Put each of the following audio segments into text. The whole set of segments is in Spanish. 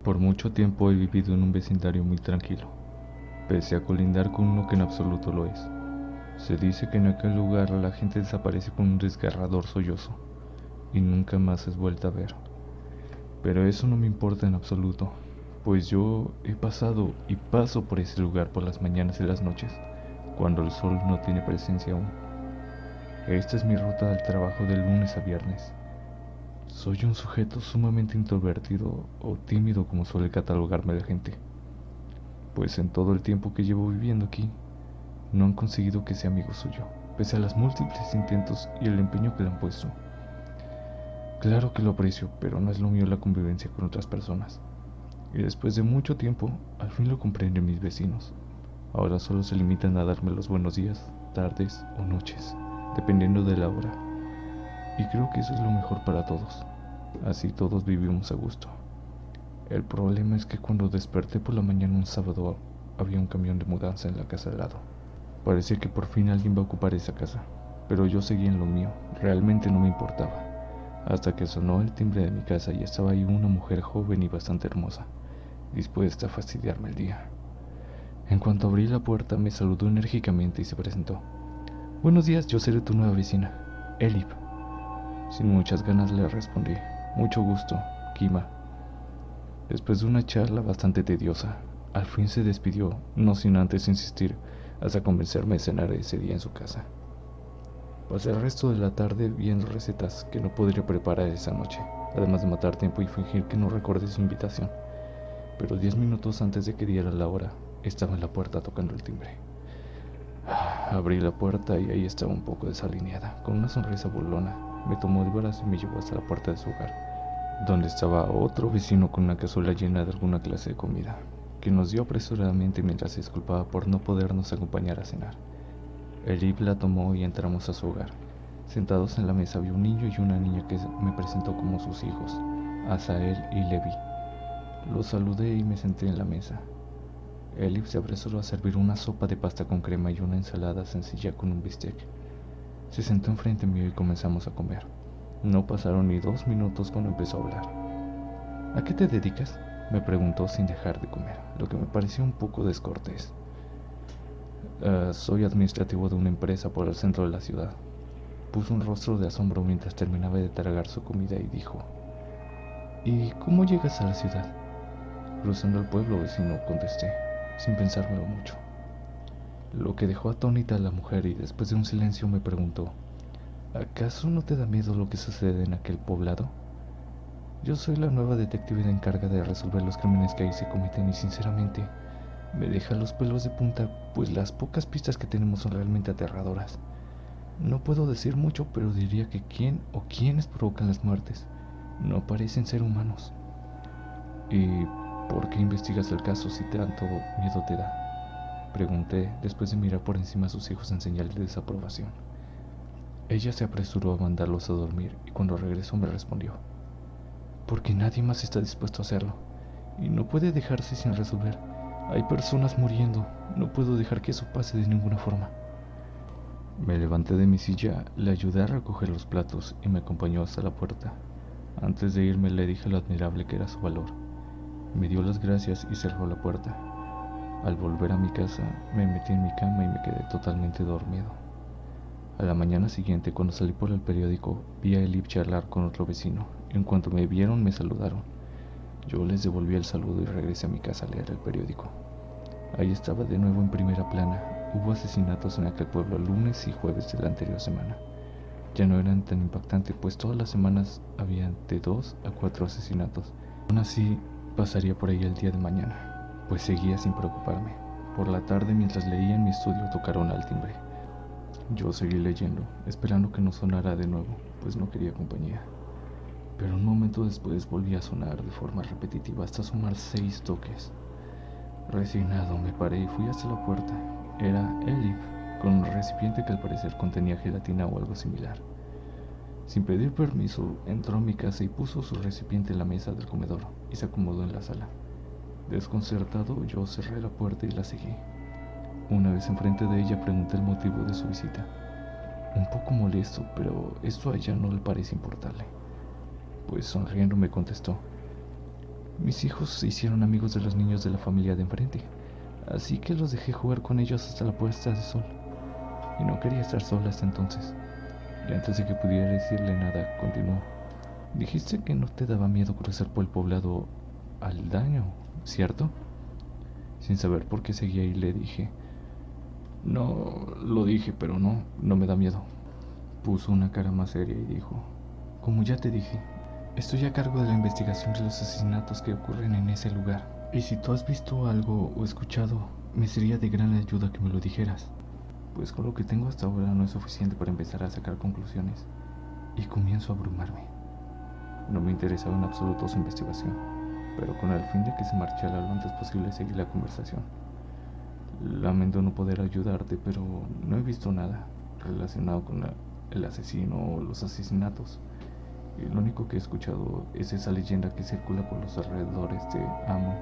Por mucho tiempo he vivido en un vecindario muy tranquilo, pese a colindar con uno que en absoluto lo es. Se dice que en aquel lugar la gente desaparece con un desgarrador sollozo y nunca más es vuelta a ver. Pero eso no me importa en absoluto, pues yo he pasado y paso por ese lugar por las mañanas y las noches, cuando el sol no tiene presencia aún. Esta es mi ruta al trabajo de lunes a viernes. Soy un sujeto sumamente introvertido o tímido como suele catalogarme la gente, pues en todo el tiempo que llevo viviendo aquí, no han conseguido que sea amigo suyo, pese a los múltiples intentos y el empeño que le han puesto. Claro que lo aprecio, pero no es lo mío la convivencia con otras personas. Y después de mucho tiempo, al fin lo comprenden mis vecinos. Ahora solo se limitan a darme los buenos días, tardes o noches, dependiendo de la hora. Y creo que eso es lo mejor para todos. Así todos vivimos a gusto. El problema es que cuando desperté por la mañana un sábado, había un camión de mudanza en la casa al lado. Parecía que por fin alguien va a ocupar esa casa, pero yo seguía en lo mío, realmente no me importaba. Hasta que sonó el timbre de mi casa y estaba ahí una mujer joven y bastante hermosa, dispuesta a fastidiarme el día. En cuanto abrí la puerta me saludó enérgicamente y se presentó. Buenos días, yo seré tu nueva vecina, Elif. Sin muchas ganas le respondí. Mucho gusto, Kima. Después de una charla bastante tediosa, al fin se despidió, no sin antes insistir, hasta convencerme de cenar ese día en su casa. Pasé el resto de la tarde viendo recetas que no podría preparar esa noche, además de matar tiempo y fingir que no recordé su invitación. Pero 10 minutos antes de que diera la hora, estaba en la puerta tocando el timbre. Abrí la puerta y ahí estaba un poco desalineada, con una sonrisa burlona. Me tomó el brazo y me llevó hasta la puerta de su hogar, donde estaba otro vecino con una cazuela llena de alguna clase de comida, que nos dio apresuradamente mientras se disculpaba por no podernos acompañar a cenar. Elif la tomó y entramos a su hogar. Sentados en la mesa había un niño y una niña que me presentó como sus hijos, Asael y Levi. Los saludé y me senté en la mesa. Elif se apresuró a servir una sopa de pasta con crema y una ensalada sencilla con un bistec. Se sentó enfrente mío y comenzamos a comer. No pasaron ni 2 minutos cuando empezó a hablar. ¿A qué te dedicas?, me preguntó sin dejar de comer, lo que me pareció un poco descortés. Soy administrativo de una empresa por el centro de la ciudad. Puso un rostro de asombro mientras terminaba de tragar su comida y dijo: ¿Y cómo llegas a la ciudad? Cruzando el pueblo vecino, contesté, sin pensármelo mucho. Lo que dejó atónita a la mujer y después de un silencio me preguntó: ¿acaso no te da miedo lo que sucede en aquel poblado? Yo soy la nueva detective encargada de resolver los crímenes que ahí se cometen y sinceramente me deja los pelos de punta, pues las pocas pistas que tenemos son realmente aterradoras. No puedo decir mucho, pero diría que quién o quiénes provocan las muertes no parecen ser humanos. ¿Y por qué investigas el caso si tanto miedo te da?, pregunté después de mirar por encima a sus hijos en señal de desaprobación. Ella se apresuró a mandarlos a dormir y cuando regresó me respondió: porque nadie más está dispuesto a hacerlo y no puede dejarse sin resolver. Hay personas muriendo, no puedo dejar que eso pase de ninguna forma. Me levanté de mi silla, le ayudé a recoger los platos y me acompañó hasta la puerta. Antes de irme le dije lo admirable que era su valor. Me dio las gracias y cerró la puerta. Al volver a mi casa, me metí en mi cama y me quedé totalmente dormido. A la mañana siguiente, cuando salí por el periódico, vi a Elif charlar con otro vecino. En cuanto me vieron, me saludaron. Yo les devolví el saludo y regresé a mi casa a leer el periódico. Ahí estaba de nuevo en primera plana. Hubo asesinatos en aquel pueblo lunes y jueves de la anterior semana. Ya no eran tan impactantes, pues todas las semanas había de 2 a 4 asesinatos. Aún así, pasaría por ahí el día de mañana, pues seguía sin preocuparme. Por la tarde, mientras leía en mi estudio, tocaron al timbre. Yo seguí leyendo, esperando que no sonara de nuevo, pues no quería compañía. Pero un momento después volvía a sonar de forma repetitiva hasta sumar 6 toques. Resignado me paré y fui hasta la puerta. Era Elif, con un recipiente que al parecer contenía gelatina o algo similar. Sin pedir permiso, entró a mi casa y puso su recipiente en la mesa del comedor y se acomodó en la sala. Desconcertado, yo cerré la puerta y la seguí. Una vez enfrente de ella pregunté el motivo de su visita. Un poco molesto, pero esto a ella no le parece importarle, pues sonriendo me contestó: Mis hijos se hicieron amigos de los niños de la familia de enfrente, así que los dejé jugar con ellos hasta la puesta de sol. Y no quería estar sola hasta entonces. Y antes de que pudiera decirle nada, continuó. Dijiste que no te daba miedo cruzar por el poblado al daño, ¿cierto? Sin saber por qué seguía ahí le dije. No, lo dije, pero no me da miedo. Puso una cara más seria y dijo. Como ya te dije, estoy a cargo de la investigación de los asesinatos que ocurren en ese lugar. Y si tú has visto algo o escuchado, me sería de gran ayuda que me lo dijeras. Pues con lo que tengo hasta ahora no es suficiente para empezar a sacar conclusiones. Y comienzo a abrumarme. No me interesaba en absoluto su investigación, pero con el fin de que se marchara lo antes posible seguí la conversación. Lamento no poder ayudarte, pero no he visto nada relacionado con el asesino o los asesinatos. Y lo único que he escuchado es esa leyenda que circula por los alrededores de Amon,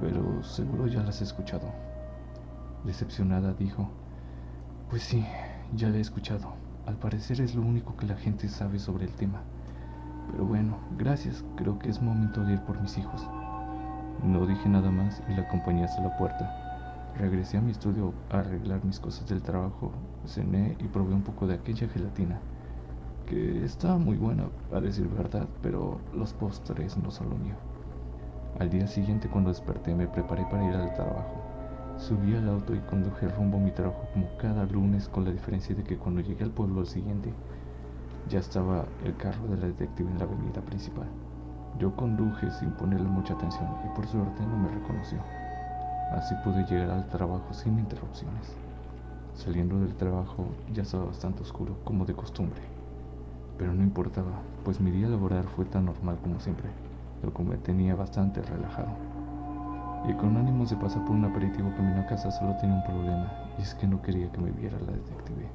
pero seguro ya la has escuchado. Decepcionada dijo, pues sí, ya la he escuchado. Al parecer es lo único que la gente sabe sobre el tema. Pero bueno, gracias, creo que es momento de ir por mis hijos. No dije nada más y la acompañé hasta la puerta. Regresé a mi estudio a arreglar mis cosas del trabajo, cené y probé un poco de aquella gelatina, que estaba muy buena, a decir verdad, pero los postres no son lo mío. Al día siguiente, cuando desperté, me preparé para ir al trabajo. Subí al auto y conduje rumbo a mi trabajo como cada lunes, con la diferencia de que cuando llegué al pueblo al siguiente, ya estaba el carro de la detective en la avenida principal. Yo conduje sin ponerle mucha atención y por suerte no me reconoció. Así pude llegar al trabajo sin interrupciones. Saliendo del trabajo ya estaba bastante oscuro, como de costumbre. Pero no importaba, pues mi día laboral fue tan normal como siempre, lo que me tenía bastante relajado. Y con ánimos de pasar por un aperitivo camino a casa solo tenía un problema, y es que no quería que me viera la detective.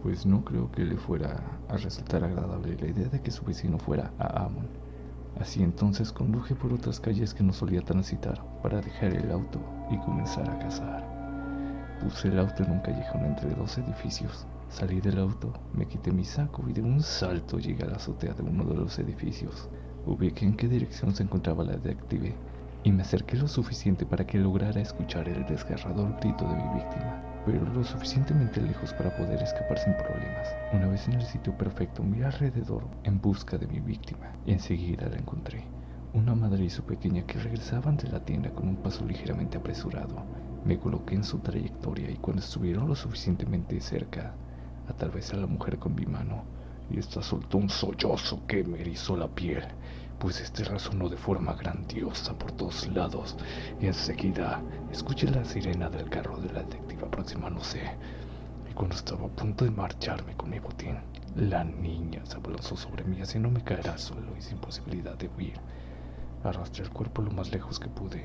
Pues no creo que le fuera a resultar agradable la idea de que su vecino fuera a Amon. Así entonces conduje por otras calles que no solía transitar para dejar el auto y comenzar a cazar. Puse el auto en un callejón entre dos edificios. Salí del auto, me quité mi saco y de un salto llegué a la azotea de uno de los edificios. Ubiqué en qué dirección se encontraba la detective y me acerqué lo suficiente para que lograra escuchar el desgarrador grito de mi víctima, pero lo suficientemente lejos para poder escapar sin problemas. Una vez en el sitio perfecto, miré alrededor en busca de mi víctima y enseguida la encontré. Una madre y su pequeña que regresaban de la tienda con un paso ligeramente apresurado. Me coloqué en su trayectoria y cuando estuvieron lo suficientemente cerca, atravesé a la mujer con mi mano y esta soltó un sollozo que me erizó la piel, pues este resonó de forma grandiosa por todos lados y enseguida escuché la sirena del carro de la detective aproximándose. Y cuando estaba a punto de marcharme con mi botín, la niña se abalanzó sobre mí haciéndome caer al suelo y sin posibilidad de huir. Arrastré el cuerpo lo más lejos que pude,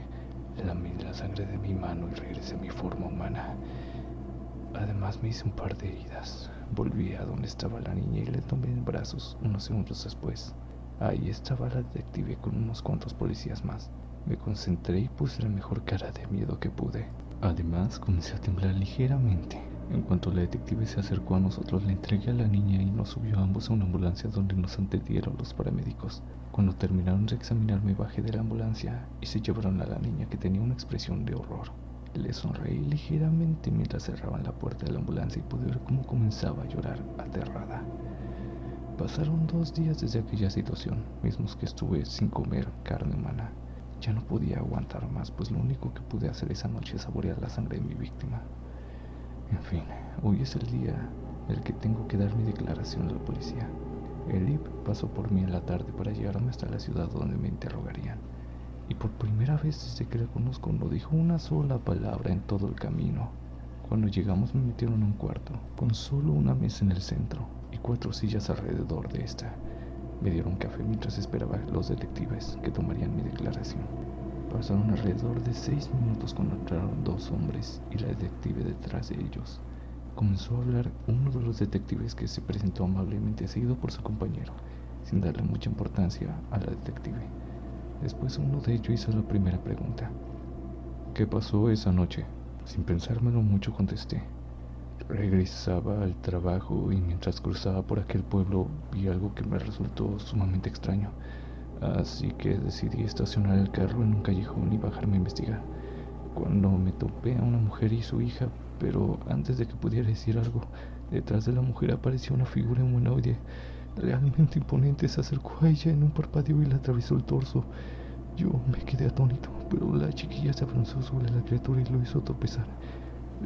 lamí la sangre de mi mano y regresé a mi forma humana. Además me hice un par de heridas. Volví a donde estaba la niña y le tomé en brazos unos segundos después. Ahí estaba la detective con unos cuantos policías más. Me concentré y puse la mejor cara de miedo que pude. Además comencé a temblar ligeramente. En cuanto la detective se acercó a nosotros, le entregué a la niña y nos subió a ambos a una ambulancia donde nos atendieron los paramédicos. Cuando terminaron de examinarme, bajé de la ambulancia y se llevaron a la niña, que tenía una expresión de horror. Le sonreí ligeramente mientras cerraban la puerta de la ambulancia y pude ver cómo comenzaba a llorar aterrada. Pasaron 2 días desde aquella situación, mismos que estuve sin comer carne humana. Ya no podía aguantar más, pues lo único que pude hacer esa noche es saborear la sangre de mi víctima. En fin, hoy es el día en el que tengo que dar mi declaración a la policía. El IB pasó por mí en la tarde para llevarme hasta la ciudad donde me interrogarían. Y por primera vez desde que la conozco no dijo una sola palabra en todo el camino. Cuando llegamos me metieron a un cuarto, con solo una mesa en el centro y 4 sillas alrededor de esta. Me dieron café mientras esperaba a los detectives que tomarían mi declaración. Pasaron alrededor de 6 minutos cuando entraron 2 hombres y la detective detrás de ellos. Comenzó a hablar uno de los detectives, que se presentó amablemente seguido por su compañero, sin darle mucha importancia a la detective. Después uno de ellos hizo la primera pregunta. ¿Qué pasó esa noche? Sin pensármelo mucho contesté. Regresaba al trabajo y mientras cruzaba por aquel pueblo vi algo que me resultó sumamente extraño. así que decidí estacionar el carro en un callejón y bajarme a investigar. Cuando me topé a una mujer y su hija, pero antes de que pudiera decir algo, detrás de la mujer apareció una figura humanoide realmente imponente. Se acercó a ella en un parpadeo y le atravesó el torso. Yo me quedé atónito, pero la chiquilla se abalanzó sobre la criatura y lo hizo tropezar.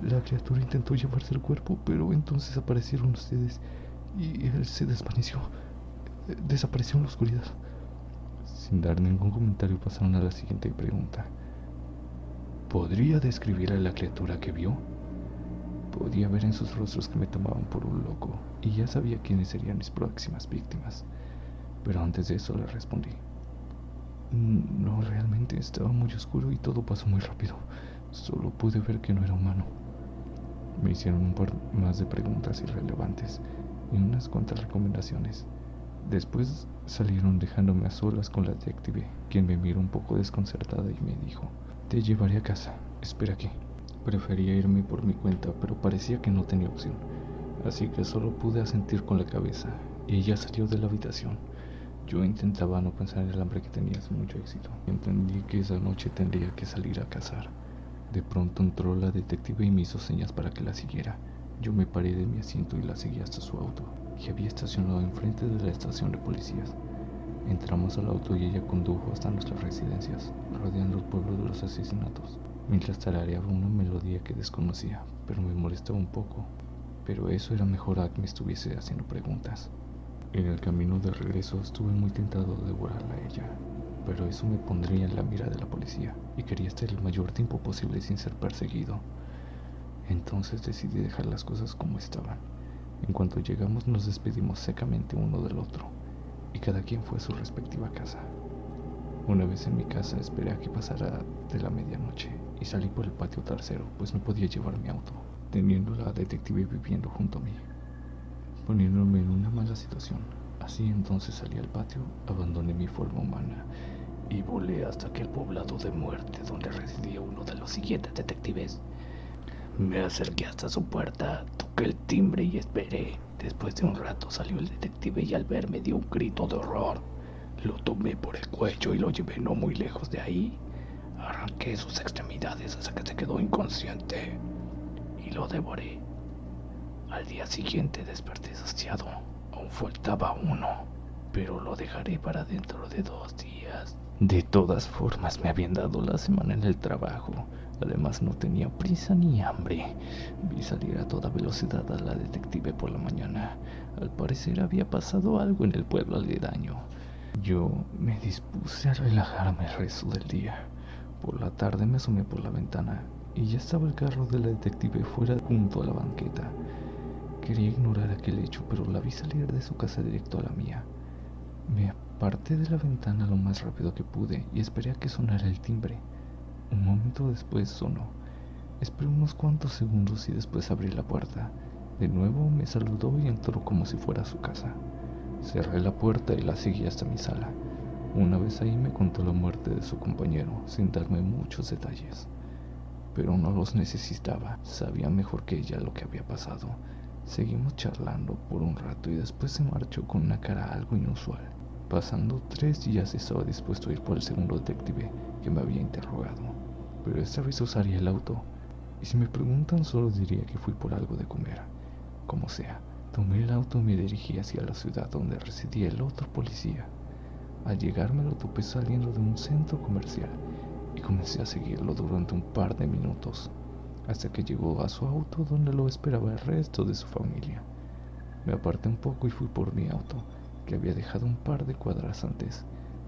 La criatura intentó llevarse el cuerpo, pero entonces aparecieron ustedes y él se desvaneció. Desapareció en la oscuridad. Sin dar ningún comentario pasaron a la siguiente pregunta. ¿Podría describir a la criatura que vio? Podía ver en sus rostros que me tomaban por un loco y ya sabía quiénes serían mis próximas víctimas. Pero antes de eso le respondí. No, realmente estaba muy oscuro y todo pasó muy rápido. Solo pude ver que no era humano. Me hicieron un par más de preguntas irrelevantes y unas cuantas recomendaciones. Después salieron dejándome a solas con la detective, quien me miró un poco desconcertada y me dijo: te llevaré a casa, espera aquí. Prefería irme por mi cuenta, pero parecía que no tenía opción, así que solo pude asentir con la cabeza y ella salió de la habitación. Yo intentaba no pensar en el hambre que tenía sin mucho éxito. Entendí que esa noche tendría que salir a cazar. De pronto entró la detective y me hizo señas para que la siguiera. Yo me paré de mi asiento y la seguí hasta su auto, que había estacionado enfrente de la estación de policías. Entramos al auto y ella condujo hasta nuestras residencias, rodeando el pueblo de los asesinatos, mientras tarareaba una melodía que desconocía, pero me molestaba un poco. Pero eso era mejor a que me estuviese haciendo preguntas. En el camino de regreso estuve muy tentado de devorarla a ella, pero eso me pondría en la mira de la policía y quería estar el mayor tiempo posible sin ser perseguido. Entonces decidí dejar las cosas como estaban. En cuanto llegamos nos despedimos secamente uno del otro y cada quien fue a su respectiva casa. Una vez en mi casa esperé a que pasara de la medianoche y salí por el patio trasero, pues no podía llevar mi auto, teniendo la detective viviendo junto a mí, poniéndome en una mala situación. Así entonces salí al patio, abandoné mi forma humana y volé hasta aquel poblado de muerte donde residía uno de los siguientes detectives. Me acerqué hasta su puerta, toqué el timbre y esperé. Después de un rato salió el detective y al verme dio un grito de horror. Lo tomé por el cuello y lo llevé no muy lejos de ahí. Arranqué sus extremidades hasta que se quedó inconsciente y lo devoré. Al día siguiente desperté saciado. Aún faltaba uno, pero lo dejaré para dentro de 2 días. De todas formas, me habían dado la semana en el trabajo. Además, no tenía prisa ni hambre. Vi salir a toda velocidad a la detective por la mañana. Al parecer había pasado algo en el pueblo aledaño. Yo me dispuse a relajarme el resto del día. Por la tarde me asomé por la ventana y ya estaba el carro de la detective fuera junto a la banqueta. Quería ignorar aquel hecho, pero la vi salir de su casa directo a la mía. Me aparté de la ventana lo más rápido que pude y esperé a que sonara el timbre. Un momento después sonó. Esperé unos cuantos segundos y después abrí la puerta. De nuevo me saludó y entró como si fuera a su casa. Cerré la puerta y la seguí hasta mi sala. Una vez ahí me contó la muerte de su compañero, sin darme muchos detalles. Pero no los necesitaba, sabía mejor que ella lo que había pasado. Seguimos charlando por un rato y después se marchó con una cara algo inusual. Pasando 3 días estaba dispuesto a ir por el segundo detective que me había interrogado, pero esta vez usaría el auto, y si me preguntan solo diría que fui por algo de comer. Como sea, tomé el auto y me dirigí hacia la ciudad donde residía el otro policía. Al llegar me lo topé saliendo de un centro comercial y comencé a seguirlo durante un par de minutos, hasta que llegó a su auto donde lo esperaba el resto de su familia. Me aparté un poco y fui por mi auto, que había dejado un par de cuadras antes.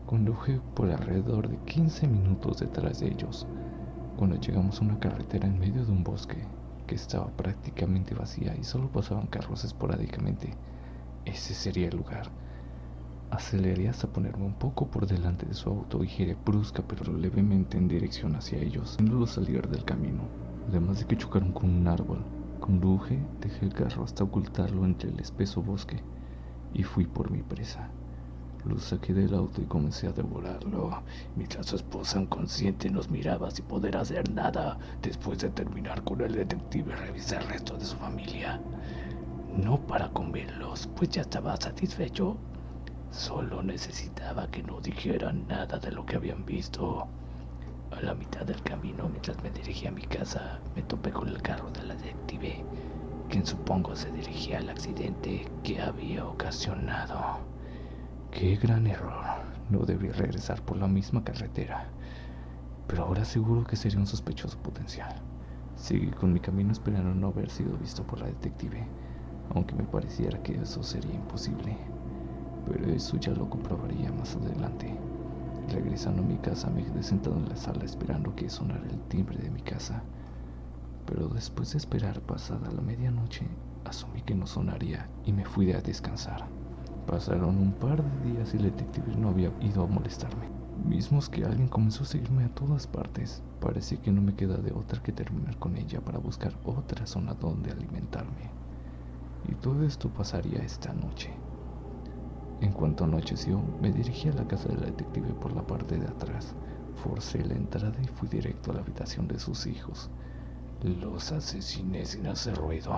Conduje por alrededor de 15 minutos detrás de ellos, cuando llegamos a una carretera en medio de un bosque, que estaba prácticamente vacía y solo pasaban carros esporádicamente. Ese sería el lugar. Aceleré hasta ponerme un poco por delante de su auto y giré brusca pero levemente en dirección hacia ellos, haciéndolos salir del camino. Además de que chocaron con un árbol, conduje, dejé el carro hasta ocultarlo entre el espeso bosque y fui por mi presa. Lo saqué del auto y comencé a devorarlo, mientras su esposa inconsciente nos miraba sin poder hacer nada. Después de terminar con el detective, revisé el resto de su familia. No para comerlos, pues ya estaba satisfecho, Solo necesitaba que no dijeran nada de lo que habían visto. A la mitad del camino, mientras me dirigía a mi casa, me topé con el carro del detective, quien supongo se dirigía al accidente que había ocasionado. Qué gran error. No debí regresar por la misma carretera. Pero ahora seguro que sería un sospechoso potencial. Seguí con mi camino esperando no haber sido visto por la detective, aunque me pareciera que eso sería imposible. Pero eso ya lo comprobaría más adelante. Regresando a mi casa me quedé sentado en la sala esperando que sonara el timbre de mi casa. Pero después de esperar pasada la medianoche, asumí que no sonaría y me fui a descansar. Pasaron un par de días y el detective no había ido a molestarme. Mismos que alguien comenzó a seguirme a todas partes. Parecía que no me queda de otra que terminar con ella para buscar otra zona donde alimentarme. Y todo esto pasaría esta noche. En cuanto anocheció, me dirigí a la casa del detective por la parte de atrás. Forcé la entrada y fui directo a la habitación de sus hijos. Los asesiné sin hacer ruido.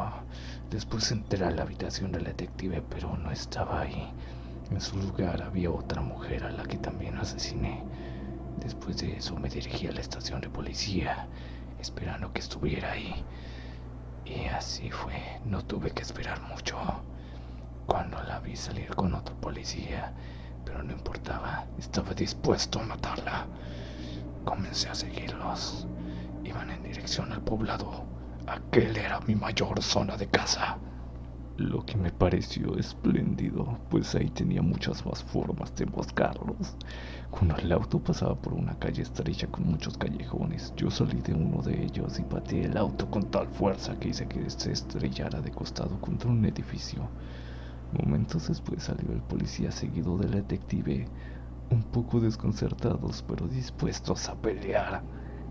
Después entré a la habitación del detective, pero no estaba ahí. En su lugar había otra mujer a la que también asesiné. Después de eso me dirigí a la estación de policía, esperando que estuviera ahí. Y así fue, no tuve que esperar mucho. Cuando la vi salir con otro policía, pero no importaba, estaba dispuesto a matarla. Comencé a seguirlos. Iban en dirección al poblado. Aquel era mi mayor zona de caza. Lo que me pareció espléndido, pues ahí tenía muchas más formas de buscarlos. Cuando el auto pasaba por una calle estrecha con muchos callejones, yo salí de uno de ellos y pateé el auto con tal fuerza que hice que se estrellara de costado contra un edificio. Momentos después salió el policía seguido del detective, un poco desconcertados pero dispuestos a pelear.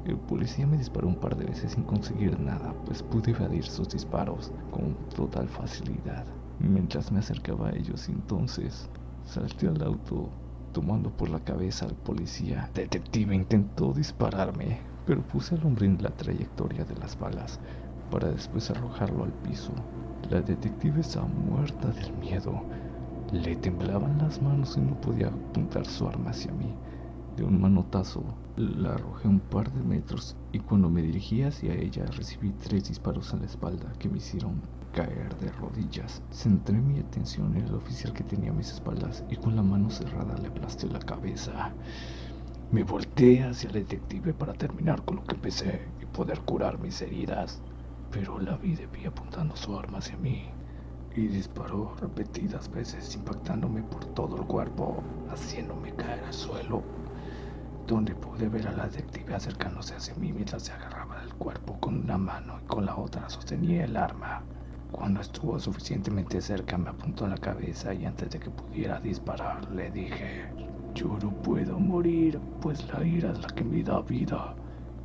El policía me disparó un par de veces sin conseguir nada, pues pude evadir sus disparos con total facilidad. Mientras me acercaba a ellos, entonces salté al auto, tomando por la cabeza al policía. El detective intentó dispararme, pero puse al hombre en la trayectoria de las balas para después arrojarlo al piso. La detective estaba muerta del miedo. Le temblaban las manos y no podía apuntar su arma hacia mí. De un manotazo la arrojé un par de metros y cuando me dirigí hacia ella recibí 3 disparos en la espalda que me hicieron caer de rodillas. Centré mi atención en el oficial que tenía a mis espaldas y con la mano cerrada le aplasté la cabeza. Me volteé hacia el detective para terminar con lo que empecé y poder curar mis heridas, pero la vi de pie apuntando su arma hacia mí y disparó repetidas veces impactándome por todo el cuerpo, haciéndome caer al suelo, donde pude ver a la detective acercándose hacia mí mientras se agarraba del cuerpo con una mano y con la otra sostenía el arma. Cuando estuvo suficientemente cerca me apuntó en la cabeza y antes de que pudiera disparar le dije: yo no puedo morir, pues la ira es la que me da vida.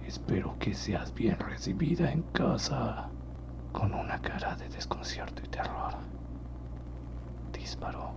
Espero que seas bien recibida en casa. Con una cara de desconcierto y terror, disparó.